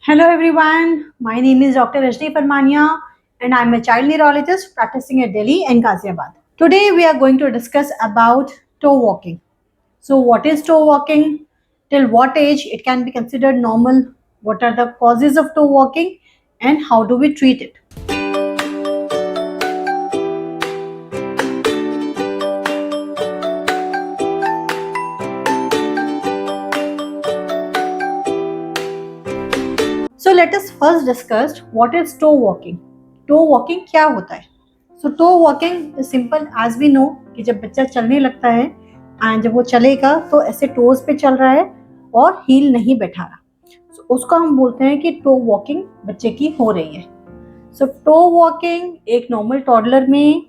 Hello everyone, my name is Dr. Rajni Parmania and I'm a child neurologist practicing at Delhi and Ghaziabad. Today we are going to discuss about toe walking. So what is toe walking? Till what age it can be considered normal? What are the causes of toe walking and how do we treat it? So let us first discuss what is toe walking. Toe walking क्या होता है? So toe walking is simple as we know कि जब बच्चा चलने लगता है and जब वो चलेगा तो ऐसे टोज पे चल रहा है और हील नहीं बैठा रहा, so उसको हम बोलते हैं कि टो वॉकिंग बच्चे की हो रही है. सो टो वॉकिंग एक नॉर्मल टॉडलर में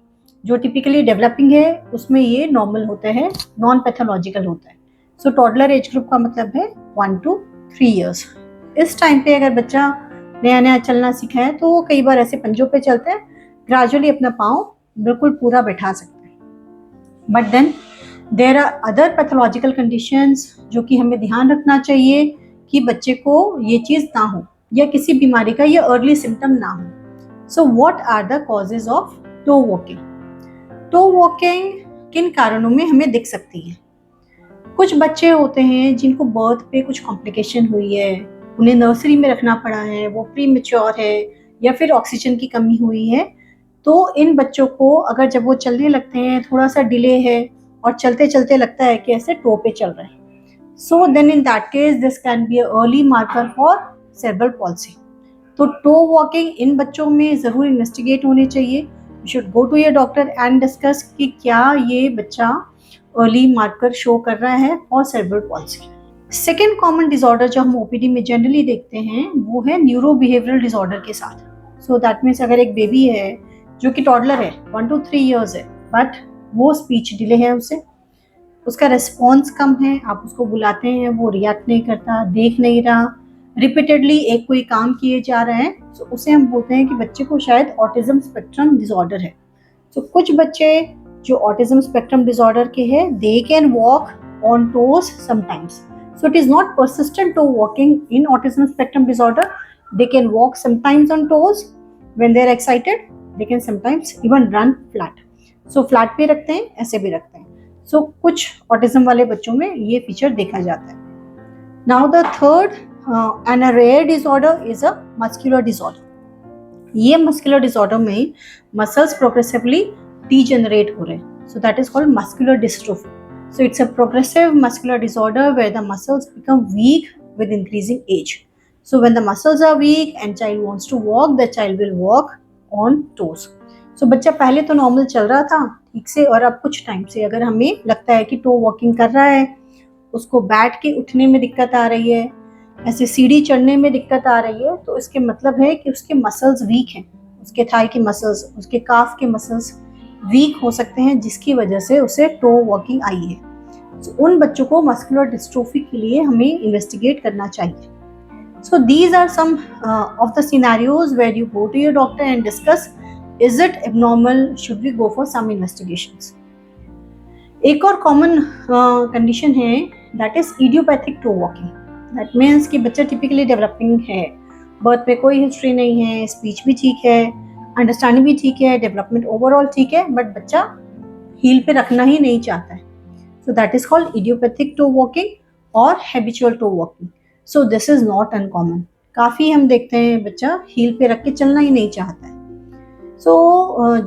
जो टिपिकली डेवलपिंग है उसमें ये नॉर्मल होता है, नॉन पैथोलॉजिकल होता है. सो टॉडलर एज ग्रुप का मतलब है 1 to 3 years. इस टाइम पे अगर बच्चा नया नया चलना सीखा है तो वो कई बार ऐसे पंजों पे चलते हैं, ग्रेजुअली अपना पाँव बिल्कुल पूरा बैठा सकते हैं. But then there are other pathological conditions जो कि हमें ध्यान रखना चाहिए कि बच्चे को ये चीज़ ना हो या किसी बीमारी का ये अर्ली सिम्टम ना हो. So what are the causes of toe walking? Toe walking किन कारणों में हमें दिख सकती है? कुछ बच्चे होते हैं जिनको बर्थ पे कुछ कॉम्प्लिकेशन हुई है, उन्हें नर्सरी में रखना पड़ा है, वो प्री मैच्योर है या फिर ऑक्सीजन की कमी हुई है, तो इन बच्चों को अगर जब वो चलने लगते हैं थोड़ा सा डिले है और चलते चलते लगता है कि ऐसे टो पे चल रहे हैं, so then in that case this can be early marker for cerebral palsy. तो टो वॉकिंग इन बच्चों में ज़रूर इन्वेस्टिगेट होनी चाहिए. You should go to your doctor and discuss कि क्या ये बच्चा अर्ली मार्कर शो कर रहा है for cerebral palsy. Second common disorder जो हम ओपीडी में जनरली देखते हैं वो है न्यूरो बिहेवियरल डिसऑर्डर के साथ. सो दैट मीन्स अगर एक बेबी है जो कि टॉडलर है 1 to 3 years है बट वो स्पीच डिले है, उसका रिस्पॉन्स कम है, आप उसको बुलाते हैं वो रिएक्ट नहीं करता, देख नहीं रहा, रिपीटेडली एक कोई काम किए जा रहे हैं, तो उसे हम बोलते हैं कि बच्चे को शायद ऑटिज्म स्पेक्ट्रम डिसऑर्डर है. तो कुछ बच्चे जो ऑटिज्म स्पेक्ट्रम डिसऑर्डर के हैं they can walk on toes sometimes. So it is not persistent toe walking in autism spectrum disorder. They can walk sometimes on toes when they are excited. They can sometimes even run flat. So flat भी रखते हैं, ऐसे भी रखते हैं. So कुछ autism वाले बच्चों में ये फीचर देखा जाता है. Now the third and a rare disorder is a muscular disorder. ये muscular disorder में muscles progressively degenerate हो रहे हैं. So that is called muscular dystrophy. So it's a progressive muscular disorder where the muscles become weak with increasing age. So when the muscles are weak and child wants to walk, the child will walk on toes. So बच्चा पहले तो normal चल रहा था ठीक से और अब कुछ टाइम से अगर हमें लगता है कि टो वॉकिंग कर रहा है, उसको बैठ के उठने में दिक्कत आ रही है, ऐसे सीढ़ी चढ़ने में दिक्कत आ रही है, तो इसके मतलब है कि उसके मसल्स वीक हैं, उसके थाई के मसल्स, उसके काफ के मसल्स वीक हो सकते हैं जिसकी वजह से उसे टो वॉकिंग आई है. तो उन बच्चों को मस्कुलर डिस्ट्रोफी के लिए हमें इन्वेस्टिगेट करना चाहिए. So these are some of the scenarios where you go to your doctor and discuss is it abnormal, should we go for some investigations. एक और कॉमन कंडीशन है that is idiopathic toe walking. That means कि बच्चा typically developing है, birth पे कोई history नहीं है, स्पीच भी ठीक है, अंडरस्टैंडिंग भी ठीक है, डेवलपमेंट ओवरऑल ठीक है, बट बच्चा हील पे रखना ही नहीं चाहता है. So that is called idiopathic toe walking or habitual toe walking. So this is not uncommon. काफ़ी हम देखते हैं बच्चा हील पे रख के चलना ही नहीं चाहता है. So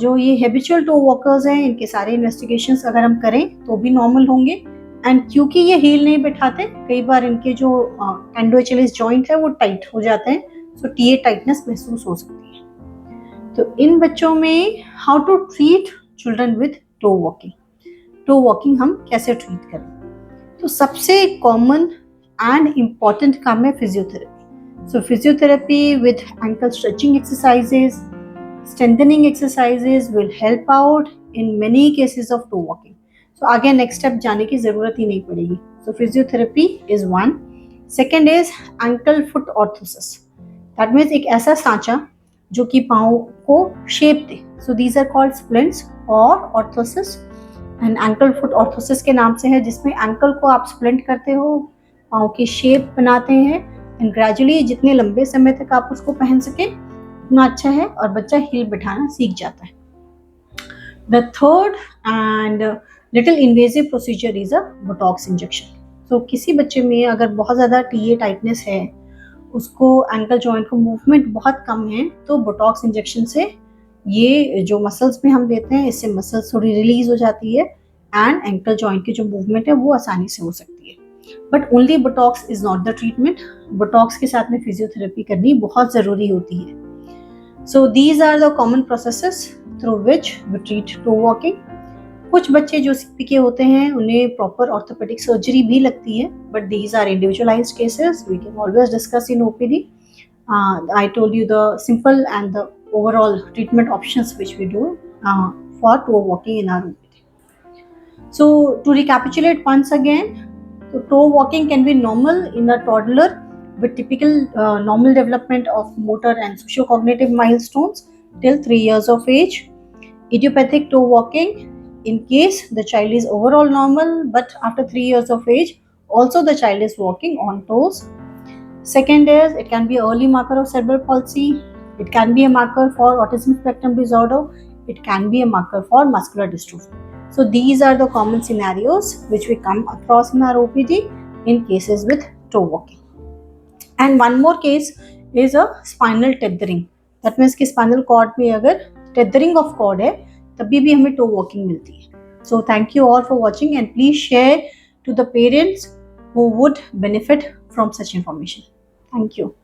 जो ये habitual toe walkers हैं इनके सारे investigations अगर हम करें तो भी नॉर्मल होंगे. एंड क्योंकि ये हील नहीं बैठाते, कई बार इनके जो टेंडोएचेलिस जॉइंट है वो टाइट हो जाते हैं, सो टीए टाइटनेस महसूस हो सकती है. तो इन बच्चों में how to treat children with toe walking, toe walking हम कैसे ट्रीट करें? तो सबसे कॉमन एंड इम्पॉर्टेंट काम है physiotherapy. So physiotherapy with ankle stretching exercises, strengthening exercises will help out in many cases of toe walking. So आगे next step जाने की ज़रूरत ही नहीं पड़ेगी. So physiotherapy is one. Second is ankle foot orthosis. That means एक ऐसा सांचा जो कि पाँव को शेप दे. So these are called splints और orthosis. And ankle foot orthosis के नाम से है, जिसमें एंकल को आप स्प्लिंट करते हो, पाँव की शेप बनाते हैं एंड ग्रेजुअली जितने लंबे समय तक आप उसको पहन सके उतना अच्छा है और बच्चा हील बिठाना सीख जाता है। The third and little invasive procedure is a Botox injection. तो किसी बच्चे में अगर बहुत ज़्यादा टीए टाइटनेस है, उसको एंकल जॉइंट को मूवमेंट बहुत कम है, तो बोटॉक्स इंजेक्शन से ये जो मसल्स में हम देते हैं इससे मसल्स थोड़ी रिलीज हो जाती है एंड एंकल जॉइंट की जो मूवमेंट है वो आसानी से हो सकती है। But only Botox is not the treatment, Botox के साथ में फिजियोथेरेपी करनी बहुत ज़रूरी होती है। So these are the common processes through which we treat toe walking. कुछ बच्चे जो सीपीके होते हैं उन्हें प्रॉपर ऑर्थोपेडिक सर्जरी भी लगती है, but these are individualised cases, we can always discuss in OPD. I told you the simple and the overall treatment options which we do for toe walking in our OPD. So to recapitulate once again, so toe walking can be normal in a toddler with typical normal development of motor and socio-cognitive milestones till 3 years of age. Idiopathic toe walking in case the child is overall normal, but after 3 years of age also the child is walking on toes. Second is it can be early marker of cerebral palsy, it can be a marker for autism spectrum disorder, it can be a marker for muscular dystrophy. So these are the common scenarios which we come across in our OPD in cases with toe walking. And one more case is a spinal tethering. That means कि spinal cord में अगर tethering of cord है तभी भी हमें toe walking मिलती है. So thank you all for watching and please share to the parents who would benefit from such information. Thank you.